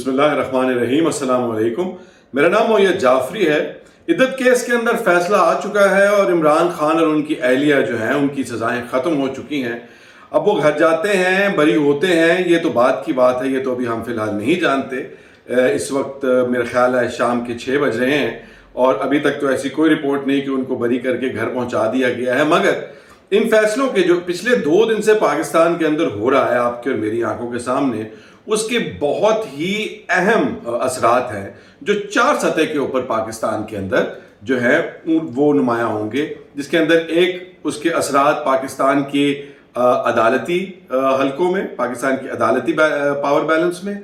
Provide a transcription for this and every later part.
بسم اللہ الرحمن الرحیم، السلام علیکم۔ میرا نام موید جعفری ہے۔ عدت کیس کے اندر فیصلہ آ چکا ہے اور عمران خان اور ان کی اہلیہ جو ہیں ان کی سزائیں ختم ہو چکی ہیں۔ اب وہ گھر جاتے ہیں، بری ہوتے ہیں، یہ تو بعد کی بات ہے، یہ تو ابھی ہم فی الحال نہیں جانتے۔ اس وقت میرا خیال ہے شام کے 6 بج رہے ہیں اور ابھی تک تو ایسی کوئی رپورٹ نہیں کہ ان کو بری کر کے گھر پہنچا دیا گیا ہے۔ مگر ان فیصلوں کے جو پچھلے 2 دن سے پاکستان کے اندر ہو رہا ہے آپ کے اور میری آنکھوں کے سامنے، اس کے بہت ہی اہم اثرات ہیں جو 4 سطح کے اوپر پاکستان کے اندر جو ہے وہ نمایاں ہوں گے، جس کے اندر ایک اس کے اثرات پاکستان کے عدالتی حلقوں میں، پاکستان کی عدالتی پاور بیلنس میں،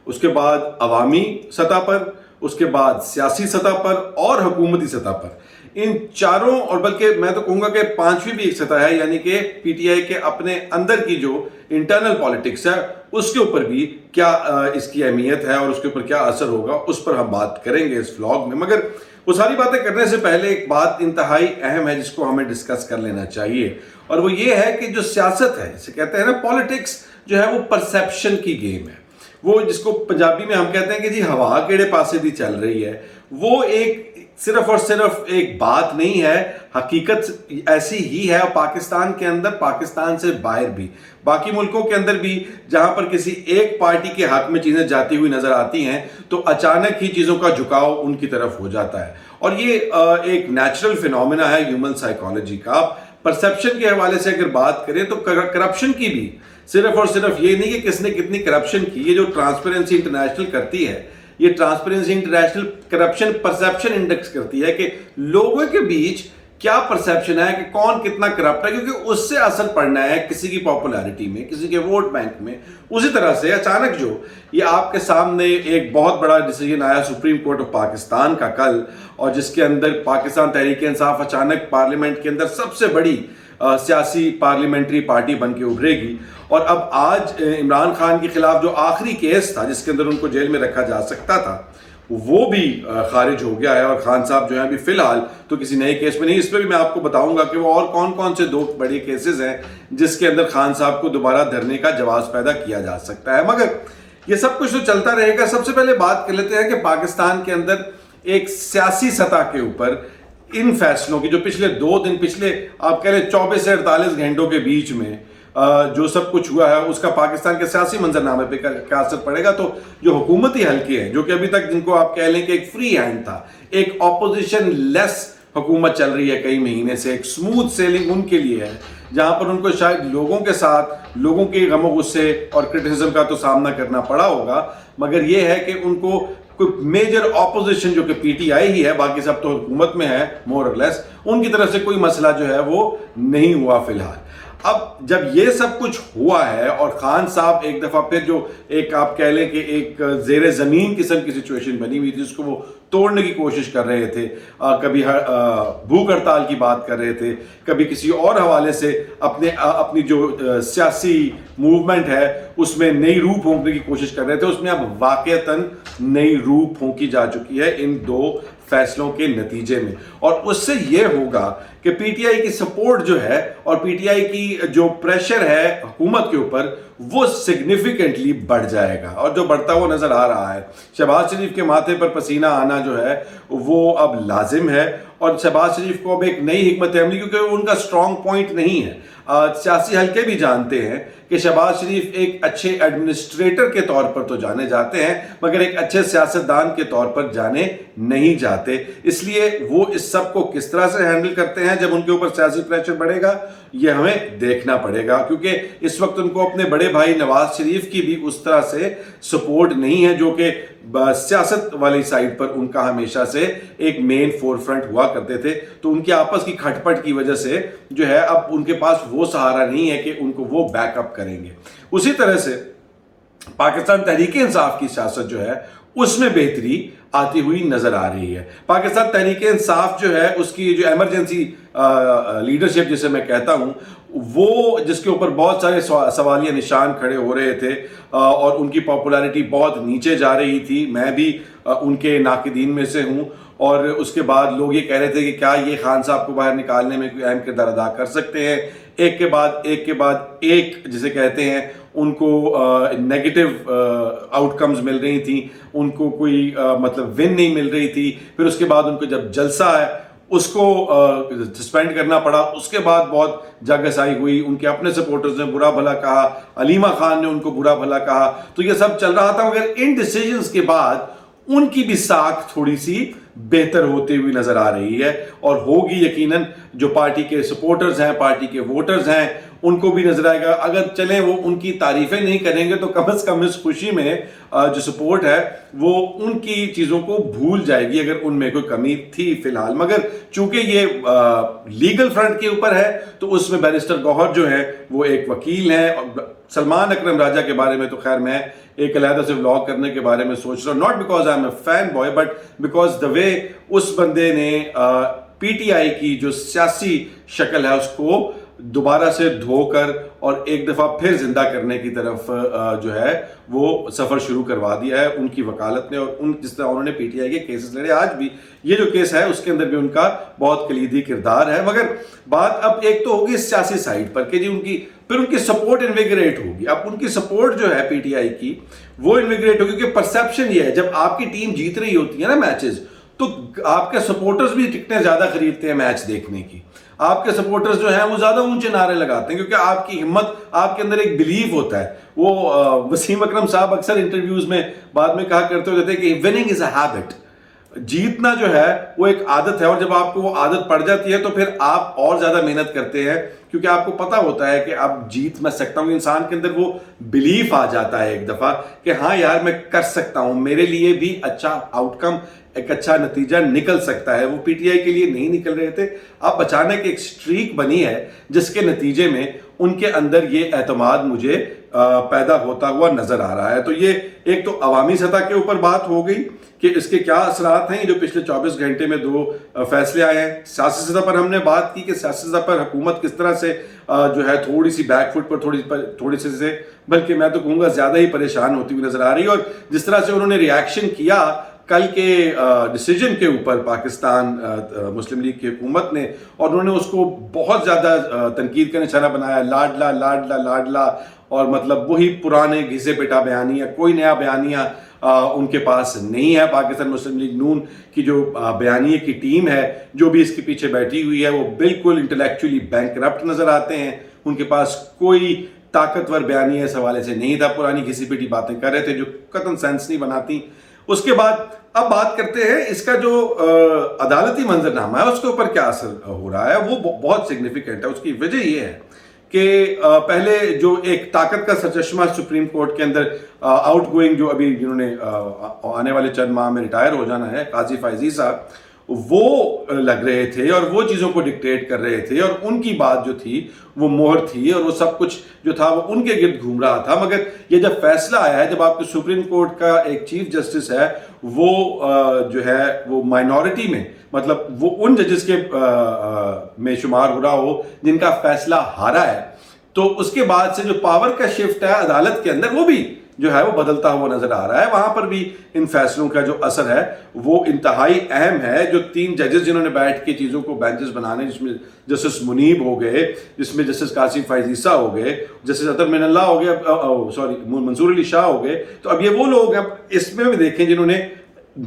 اس کے بعد عوامی سطح پر، اس کے بعد سیاسی سطح پر اور حکومتی سطح پر۔ ان چاروں اور بلکہ میں تو کہوں گا کہ 5ویں بھی ایک سطح ہے، یعنی کہ پی ٹی آئی کے اپنے اندر کی جو انٹرنل پالیٹکس ہے اس کے اوپر بھی کیا اس کی اہمیت ہے اور اس کے اوپر کیا اثر ہوگا، اس پر ہم بات کریں گے اس ولاگ میں۔ مگر وہ ساری باتیں کرنے سے پہلے ایک بات انتہائی اہم ہے جس کو ہمیں ڈسکس کر لینا چاہیے، اور وہ یہ ہے کہ جو سیاست ہے، اسے کہتے ہیں نا پالیٹکس، جو ہے وہ پرسیپشن کی گیم ہے۔ وہ جس کو پنجابی میں ہم کہتے ہیں کہ جی ہوا کیڑے پاسے دی چل رہی ہے، وہ ایک صرف اور صرف ایک بات نہیں ہے، حقیقت ایسی ہی ہے۔ اور پاکستان کے اندر، پاکستان سے باہر بھی، باقی ملکوں کے اندر بھی جہاں پر کسی ایک پارٹی کے حق میں چیزیں جاتی ہوئی نظر آتی ہیں تو اچانک ہی چیزوں کا جھکاؤ ان کی طرف ہو جاتا ہے، اور یہ ایک نیچرل فینومینا ہے ہیومن سائیکالوجی کا۔ پرسیپشن کے حوالے سے اگر بات کریں تو کرپشن کی بھی صرف اور صرف یہ نہیں کہ کس نے کتنی کرپشن کی، یہ جو ٹرانسپیرنسی انٹرنیشنل کرتی ہے، یہ transparency international corruption perception index کرتی ہے کہ لوگوں کے بیچ کیا پرسیپشن ہے کہ کون کتنا کرپٹ ہے، کیونکہ اس سے اثر پڑنا ہے کسی کی پاپولیرٹی میں، کسی کے ووٹ بینک میں۔ اسی طرح سے اچانک جو یہ آپ کے سامنے ایک بہت بڑا ڈیسیجن آیا سپریم کورٹ آف پاکستان کا کل، اور جس کے اندر پاکستان تحریک انصاف اچانک پارلیمنٹ کے اندر سب سے بڑی سیاسی پارلیمنٹری پارٹی بن کے ابھرے گی، اور اب آج عمران خان کے خلاف جو آخری کیس تھا جس کے اندر ان کو جیل میں رکھا جا سکتا تھا وہ بھی خارج ہو گیا ہے، اور خان صاحب جو ہیں ابھی فی الحال تو کسی نئے کیس میں نہیں۔ اس پہ بھی میں آپ کو بتاؤں گا کہ وہ اور کون کون سے 2 بڑے کیسز ہیں جس کے اندر خان صاحب کو دوبارہ دھرنے کا جواز پیدا کیا جا سکتا ہے۔ مگر یہ سب کچھ تو چلتا رہے گا۔ سب سے پہلے بات کر لیتے ہیں کہ پاکستان کے اندر ایک سیاسی سطح کے اوپر ان فیصلوں کی جو پچھلے 2 دن، پچھلے آپ کہہ لیں 24 سے 48 گھنٹوں کے بیچ میں جو سب کچھ ہوا ہے، اس کا پاکستان کے سیاسی منظرنامے پہ کیا اثر پڑے گا۔ تو جو حکومتی حلقے ہیں جو کہ ابھی تک جن کو آپ کہہ لیں کہ ایک فری ہینڈ تھا، ایک اپوزیشن لیس حکومت چل رہی ہے کئی مہینے سے، ایک سموتھ سیلنگ ان کے لیے ہے، جہاں پر ان کو شاید لوگوں کے ساتھ لوگوں کے غم و غصے اور کرٹیسزم کا تو سامنا کرنا پڑا ہوگا، مگر یہ ہے کہ ان کو کوئی میجر اپوزیشن جو کہ پی ٹی آئی ہی ہے، باقی سب تو حکومت میں ہے مور اور لیس، ان کی طرف سے کوئی مسئلہ جو ہے وہ نہیں ہوا فی الحال۔ اب جب یہ سب کچھ ہوا ہے اور خان صاحب ایک دفعہ پھر جو ایک آپ کہہ لیں کہ ایک زیر زمین قسم کی سچویشن بنی ہوئی تھی جس کو وہ توڑنے کی کوشش کر رہے تھے، کبھی بھوک ہڑتال کی بات کر رہے تھے، کبھی کسی اور حوالے سے اپنی جو سیاسی موومنٹ ہے اس میں نئی روح پھونکنے کی کوشش کر رہے تھے، اس میں اب واقعتاً نئی روح پھونکی جا چکی ہے ان 2 فیصلوں کے نتیجے میں، اور اس سے یہ ہوگا کہ پی ٹی آئی کی سپورٹ جو ہے اور پی ٹی آئی کی جو پریشر ہے حکومت کے اوپر وہ سگنیفیکنٹلی بڑھ جائے گا، اور جو بڑھتا ہوا نظر آ رہا ہے۔ شہباز شریف کے ماتھے پر پسینہ آنا جو ہے وہ اب لازم ہے، اور شہباز شریف کو اب ایک نئی حکمت عملی، کیونکہ ان کا سٹرونگ پوائنٹ نہیں ہے۔ سیاسی حلقے بھی جانتے ہیں کہ شہباز شریف ایک اچھے ایڈمنسٹریٹر کے طور پر تو جانے جاتے ہیں مگر ایک اچھے سیاستدان کے طور پر جانے نہیں جاتے، اس لیے وہ اس سب کو کس طرح سے ہینڈل کرتے ہیں جب ان کے اوپر سیاسی پریشر بڑھے گا یہ ہمیں دیکھنا پڑے گا، کیونکہ اس وقت ان کو اپنے بڑے بھائی نواز شریف کی بھی اس طرح سے سپورٹ نہیں ہے جو کہ سیاست والی سائڈ پر ان کا ہمیشہ سے ایک مین فور فرنٹ ہوا کرتے تھے، تو ان کی آپس کی کھٹ پٹ کی وجہ سے جو ہے اب ان کے پاس وہ سہارا نہیں ہے کہ ان کو وہ بیک اپ کریں گے۔ اسی طرح سے پاکستان تحریک انصاف کی سیاست جو ہے اس میں بہتری آتی ہوئی نظر آ رہی ہے۔ پاکستان تحریک انصاف جو ہے اس کی جو ایمرجنسی لیڈرشپ جسے میں کہتا ہوں، وہ جس کے اوپر بہت سارے سوالیہ نشان کھڑے ہو رہے تھے اور ان کی پاپولیرٹی بہت نیچے جا رہی تھی، میں بھی ان کے ناقدین میں سے ہوں، اور اس کے بعد لوگ یہ کہہ رہے تھے کہ کیا یہ خان صاحب کو باہر نکالنے میں کوئی اہم کردار ادا کر سکتے ہیں۔ ایک کے بعد ایک جسے کہتے ہیں ان کو نیگیٹو آؤٹ کمز مل رہی تھیں, ان کو کوئی مطلب ون نہیں مل رہی تھی. پھر اس کے بعد ان کو جب جلسہ ہے اس کو سسپینڈ کرنا پڑا, اس کے بعد بہت جگ ہسائی ہوئی, ان کے اپنے سپورٹرز نے برا بھلا کہا, علیمہ خان نے ان کو برا بھلا کہا, تو یہ سب چل رہا تھا. مگر ان ڈیسیجنز کے بعد ان کی بھی ساکھ تھوڑی سی بہتر ہوتی ہوئی نظر آ رہی ہے, اور ہوگی یقیناً. جو پارٹی کے سپورٹرز ہیں, پارٹی کے ووٹرز ہیں, ان کو بھی نظر آئے گا. اگر چلیں وہ ان کی تعریفیں نہیں کریں گے تو کم از کم اس خوشی میں جو سپورٹ ہے وہ ان کی چیزوں کو بھول جائے گی اگر ان میں کوئی کمی تھی فی الحال. مگر چونکہ یہ لیگل فرنٹ کے اوپر ہے تو اس میں بیرسٹر گوہر جو ہے وہ ایک وکیل ہیں. سلمان اکرم راجہ کے بارے میں تو خیر میں ایک علیحدہ سے ولاگ کرنے کے بارے میں سوچ رہا ہوں, not because I am a fan boy but because the way اس بندے نے پی ٹی آئی کی جو سیاسی شکل ہے اس کو دوبارہ سے دھو کر اور ایک دفعہ پھر زندہ کرنے کی طرف جو ہے وہ سفر شروع کروا دیا ہے ان کی وکالت نے. اور ان جس طرح انہوں نے پی ٹی آئی کے کیسز لڑے, آج بھی یہ جو کیس ہے اس کے اندر بھی ان کا بہت کلیدی کردار ہے. مگر بات اب ایک تو ہوگی سیاسی سائڈ پر کہ جی پھر ان کی سپورٹ انویگریٹ ہوگی. اب ان کی سپورٹ جو ہے پی ٹی آئی کی وہ انویگریٹ ہوگی, کیونکہ پرسیپشن یہ ہے جب آپ کی ٹیم جیت رہی ہوتی ہے نا میچز, تو آپ کے سپورٹرز بھی ٹکٹیں زیادہ خریدتے ہیں میچ دیکھنے کی. آپ کے سپورٹرز جو ہیں وہ زیادہ اونچے نعرے لگاتے ہیں کیونکہ آپ کی ہمت, آپ کے اندر ایک بلیف ہوتا ہے. وہ وسیم اکرم صاحب اکثر انٹرویوز میں بعد میں کہا کرتے ہوتے تھے کہ وننگ از اے ہیبٹ, جیتنا جو ہے وہ ایک عادت ہے, اور جب آپ کو وہ عادت پڑ جاتی ہے تو پھر آپ اور زیادہ محنت کرتے ہیں کیونکہ آپ کو پتا ہوتا ہے کہ اب جیت میں سکتا ہوں. انسان کے اندر وہ بلیف آ جاتا ہے ایک دفعہ کہ ہاں یار میں کر سکتا ہوں, میرے لیے بھی اچھا آؤٹ کم, ایک اچھا نتیجہ نکل سکتا ہے. وہ پی ٹی آئی کے لیے نہیں نکل رہے تھے, اب اچانک ایک سٹریک بنی ہے جس کے نتیجے میں ان کے اندر یہ اعتماد مجھے پیدا ہوتا ہوا نظر آ رہا ہے. تو یہ ایک تو عوامی سطح کے اوپر بات ہو گئی کہ اس کے کیا اثرات ہیں جو پچھلے 24 گھنٹے میں 2 فیصلے آئے ہیں. سیاسی سطح پر ہم نے بات کی کہ سیاسی سطح پر حکومت کس طرح سے جو ہے تھوڑی سی بیک فٹ پر تھوڑی سی سے بلکہ میں تو کہوں گا زیادہ ہی پریشان ہوتی ہوئی نظر آ رہی ہے. اور جس طرح سے انہوں نے ریاکشن کیا کل کے ڈیسیجن کے اوپر پاکستان مسلم لیگ کی حکومت نے, اور انہوں نے اس کو بہت زیادہ تنقید کا نشانہ بنایا, لاڈلا لاڈلا لاڈلا, اور مطلب وہی پرانے گھسے پٹا بیانیہ, کوئی نیا بیانیہ ان کے پاس نہیں ہے. پاکستان مسلم لیگ نون کی جو بیانیے کی ٹیم ہے جو بھی اس کے پیچھے بیٹھی ہوئی ہے وہ بالکل انٹلیکچولی بینکرپٹ نظر آتے ہیں. ان کے پاس کوئی طاقتور بیانیہ اس حوالے سے نہیں تھا, پرانی گھسی پٹی باتیں کر رہے تھے جو قطعاً سینس نہیں بناتی. اس کے بعد اب بات کرتے ہیں اس کا جو عدالتی منظرنامہ ہے اس کے اوپر کیا اثر ہو رہا ہے. وہ بہت سگنیفیکنٹ ہے. اس کی وجہ یہ ہے کہ پہلے جو ایک طاقت کا سرچشمہ سپریم کورٹ کے اندر آؤٹ گوئنگ جو ابھی جنہوں نے آنے والے چند ماہ میں ریٹائر ہو جانا ہے, قاضی فائزی صاحب, وہ لگ رہے تھے اور وہ چیزوں کو ڈکٹیٹ کر رہے تھے, اور ان کی بات جو تھی وہ مہر تھی, اور وہ سب کچھ جو تھا وہ ان کے گرد گھوم رہا تھا. مگر یہ جب فیصلہ آیا ہے, جب آپ کے سپریم کورٹ کا ایک چیف جسٹس ہے وہ جو ہے وہ مائنورٹی میں, مطلب وہ ان ججز کے میں شمار ہو رہا ہو جن کا فیصلہ ہارا ہے, تو اس کے بعد سے جو پاور کا شفٹ ہے عدالت کے اندر وہ بھی جو ہے وہ بدلتا ہوا نظر آ رہا ہے. وہاں پر بھی ان فیصلوں کا جو اثر ہے وہ انتہائی اہم ہے. جو 3 ججز جنہوں نے بیٹھ کے چیزوں کو بینچز بنانے, جس میں جسٹس منیب ہو گئے, جس میں جسٹس قاسم فائزیسہ ہو گئے, جسٹس اطہر من اللہ ہو گئے, سوری منصور علی شاہ ہو گئے, تو اب یہ وہ لوگ ہیں اس میں بھی دیکھیں جنہوں نے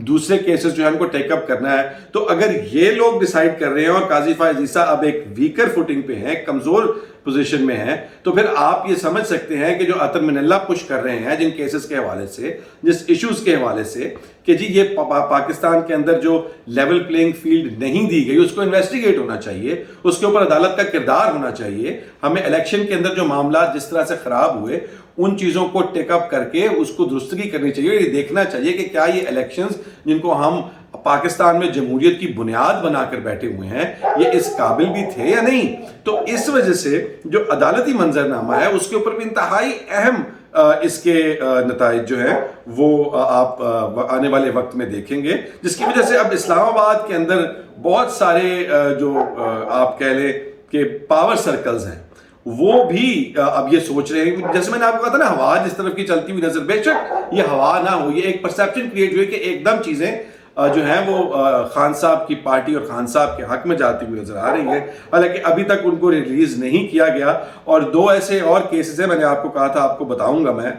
دوسرے کیسز جو ہے ان کو ٹیک اپ کرنا ہے. تو اگر یہ لوگ ڈیسائیڈ کر رہے ہیں اور قاضی فائزیسہ اب ایک ویکر فوٹنگ پہ ہیں, کمزور پوزیشن میں ہیں, تو پھر آپ یہ سمجھ سکتے ہیں کہ جو اطہر من اللہ پش کر رہے ہیں جن کیسز کے حوالے سے, جس ایشوز کے حوالے سے کہ جی یہ پاکستان کے اندر جو لیول پلینگ فیلڈ نہیں دی گئی اس کو انویسٹیگیٹ ہونا چاہیے, اس کے اوپر عدالت کا کردار ہونا چاہیے. ہمیں الیکشن کے اندر جو معاملات جس طرح سے خراب ہوئے ان چیزوں کو ٹیک اپ کر کے اس کو درستگی کرنی چاہیے. یہ دیکھنا چاہیے کہ کیا یہ الیکشنز جن کو ہم پاکستان میں جمہوریت کی بنیاد بنا کر بیٹھے ہوئے ہیں یہ اس قابل بھی تھے یا نہیں. تو اس وجہ سے جو عدالتی منظرنامہ ہے اس کے اوپر بھی انتہائی اہم اس کے نتائج جو ہیں وہ آپ آنے والے وقت میں دیکھیں گے, جس کی وجہ سے اب اسلام آباد کے اندر بہت سارے جو آپ کہہ لیں کہ پاور سرکلز ہیں وہ بھی اب یہ سوچ رہے ہیں, جیسے میں نے آپ کو کہا تھا نا ہوا جس طرف کی چلتی ہوئی نظر, بے شک یہ ہوا نہ ہو, یہ ایک پرسیپشن کریٹ ہوئی کہ ایک دم چیزیں جو ہیں وہ خان صاحب کی پارٹی اور خان صاحب کے حق میں جاتی ہوئی نظر آ رہی ہے، حالانکہ ابھی تک ان کو ریلیز نہیں کیا گیا۔ اور 2 ایسے اور کیسز ہیں، میں نے آپ کو کہا تھا آپ کو بتاؤں گا میں،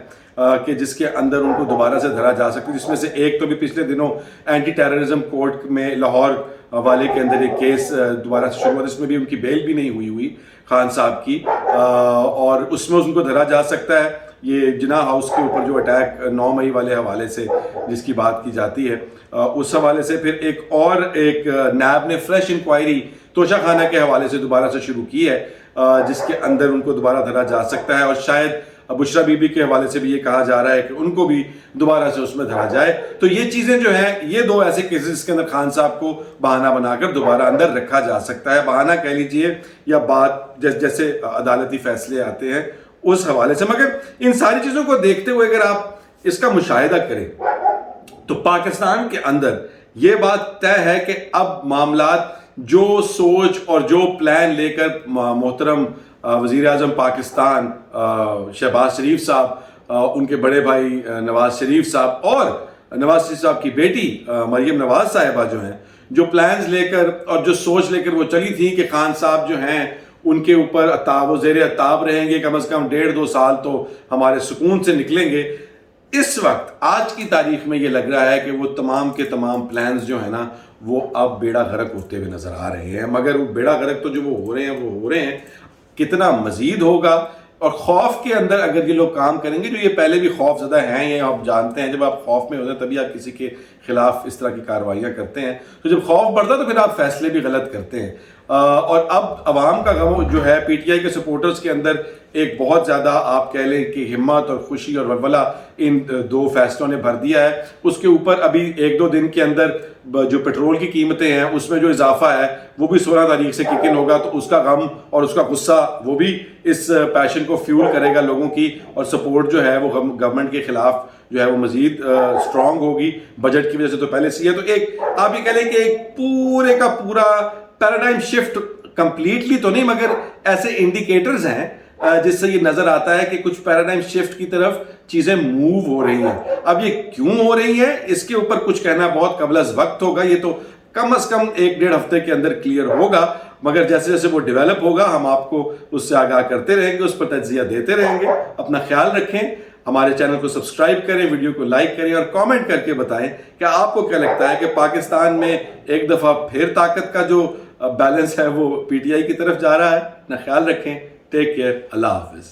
کہ جس کے اندر ان کو دوبارہ سے دھرا جا سکتی ہے، جس میں سے ایک تو بھی پچھلے دنوں اینٹی ٹیررزم کورٹ میں لاہور والے کے اندر ایک کیس دوبارہ سے شروع ہوا، جس میں بھی ان کی بیل بھی نہیں ہوئی خان صاحب کی، اور اس میں ان کو دھرا جا سکتا ہے یہ جناح ہاؤس کے اوپر جو اٹیک 9 مئی والے حوالے سے جس کی بات کی جاتی ہے، اس حوالے سے۔ پھر ایک نیب نے فریش انکوائری توشہ خانہ کے حوالے سے دوبارہ سے شروع کی ہے، جس کے اندر ان کو دوبارہ دھرا جا سکتا ہے، اور شاید بشرا بی بی کے حوالے سے بھی یہ کہا جا رہا ہے کہ ان کو بھی دوبارہ سے اس میں دھرا جائے۔ تو یہ چیزیں جو ہیں، یہ 2 ایسے کیسز جس کے اندر خان صاحب کو بہانہ بنا کر دوبارہ اندر رکھا جا سکتا ہے، بہانہ کہہ لیجئے یا بات جیسے عدالتی فیصلے آتے ہیں اس حوالے سے۔ مگر ان ساری چیزوں کو دیکھتے ہوئے اگر آپ اس کا مشاہدہ کریں تو پاکستان کے اندر یہ بات طے ہے کہ اب معاملات جو سوچ اور جو پلان لے کر محترم وزیر اعظم پاکستان شہباز شریف صاحب، ان کے بڑے بھائی نواز شریف صاحب اور نواز شریف صاحب کی بیٹی مریم نواز صاحبہ جو ہیں، جو پلانز لے کر اور جو سوچ لے کر وہ چلی تھی کہ خان صاحب جو ہیں ان کے اوپر وہ زیر عتاب رہیں گے، کم از کم 1.5-2 سال تو ہمارے سکون سے نکلیں گے، اس وقت آج کی تاریخ میں یہ لگ رہا ہے کہ وہ تمام کے تمام پلانز جو ہیں نا وہ اب بیڑا غرق ہوتے ہوئے نظر آ رہے ہیں۔ مگر وہ بیڑا غرق تو جو وہ ہو رہے ہیں کتنا مزید ہوگا، اور خوف کے اندر اگر یہ لوگ کام کریں گے، جو یہ پہلے بھی خوف زدہ ہیں، یہ آپ جانتے ہیں جب آپ خوف میں ہوتے ہیں تبھی آپ کسی کے خلاف اس طرح کی کارروائیاں کرتے ہیں، تو جب خوف بڑھتا ہے تو پھر آپ فیصلے بھی غلط کرتے ہیں۔ اور اب عوام کا غم جو ہے پی ٹی آئی کے سپورٹرز کے اندر ایک بہت زیادہ آپ کہہ لیں کہ ہمت اور خوشی اور ولولہ ان 2 فیصلوں نے بھر دیا ہے۔ اس کے اوپر ابھی 1-2 دن کے اندر جو پیٹرول کی قیمتیں ہیں اس میں جو اضافہ ہے وہ بھی 16 تاریخ سے کک ان ہوگا، تو اس کا غم اور اس کا غصہ وہ بھی اس پیشن کو فیول کرے گا لوگوں کی، اور سپورٹ جو ہے وہ گورنمنٹ کے خلاف جو ہے وہ مزید سٹرونگ ہوگی بجٹ کی وجہ سے تو پہلے سے ہے۔ تو ایک آپ یہ کہہ لیں کہ ایک پورے کا پورا پیراڈائم شفٹ کمپلیٹلی تو نہیں، مگر ایسے انڈیکیٹرز ہیں جس سے یہ نظر آتا ہے کہ کچھ پیراڈائم شفٹ کی طرف چیزیں موو ہو رہی ہیں۔ اب یہ کیوں ہو رہی ہیں اس کے اوپر کچھ کہنا بہت قبل از وقت ہوگا، یہ تو کم از کم 1-1.5 ہفتے کے اندر کلیئر ہوگا، مگر جیسے جیسے وہ ڈیولپ ہوگا ہم آپ کو اس سے آگاہ کرتے رہیں گے، اس پر تجزیہ دیتے رہیں گے۔ اپنا خیال رکھیں، ہمارے چینل کو سبسکرائب کریں، ویڈیو کو لائک کریں اور کامنٹ کر کے بتائیں کہ آپ کو کیا لگتا ہے کہ پاکستان میں ایک دفعہ پھر طاقت کا جو بیلنس ہے وہ پی ٹی آئی کی طرف جا رہا ہے۔ اپنا خیال رکھیں، ٹیک کیئر، اللہ حافظ۔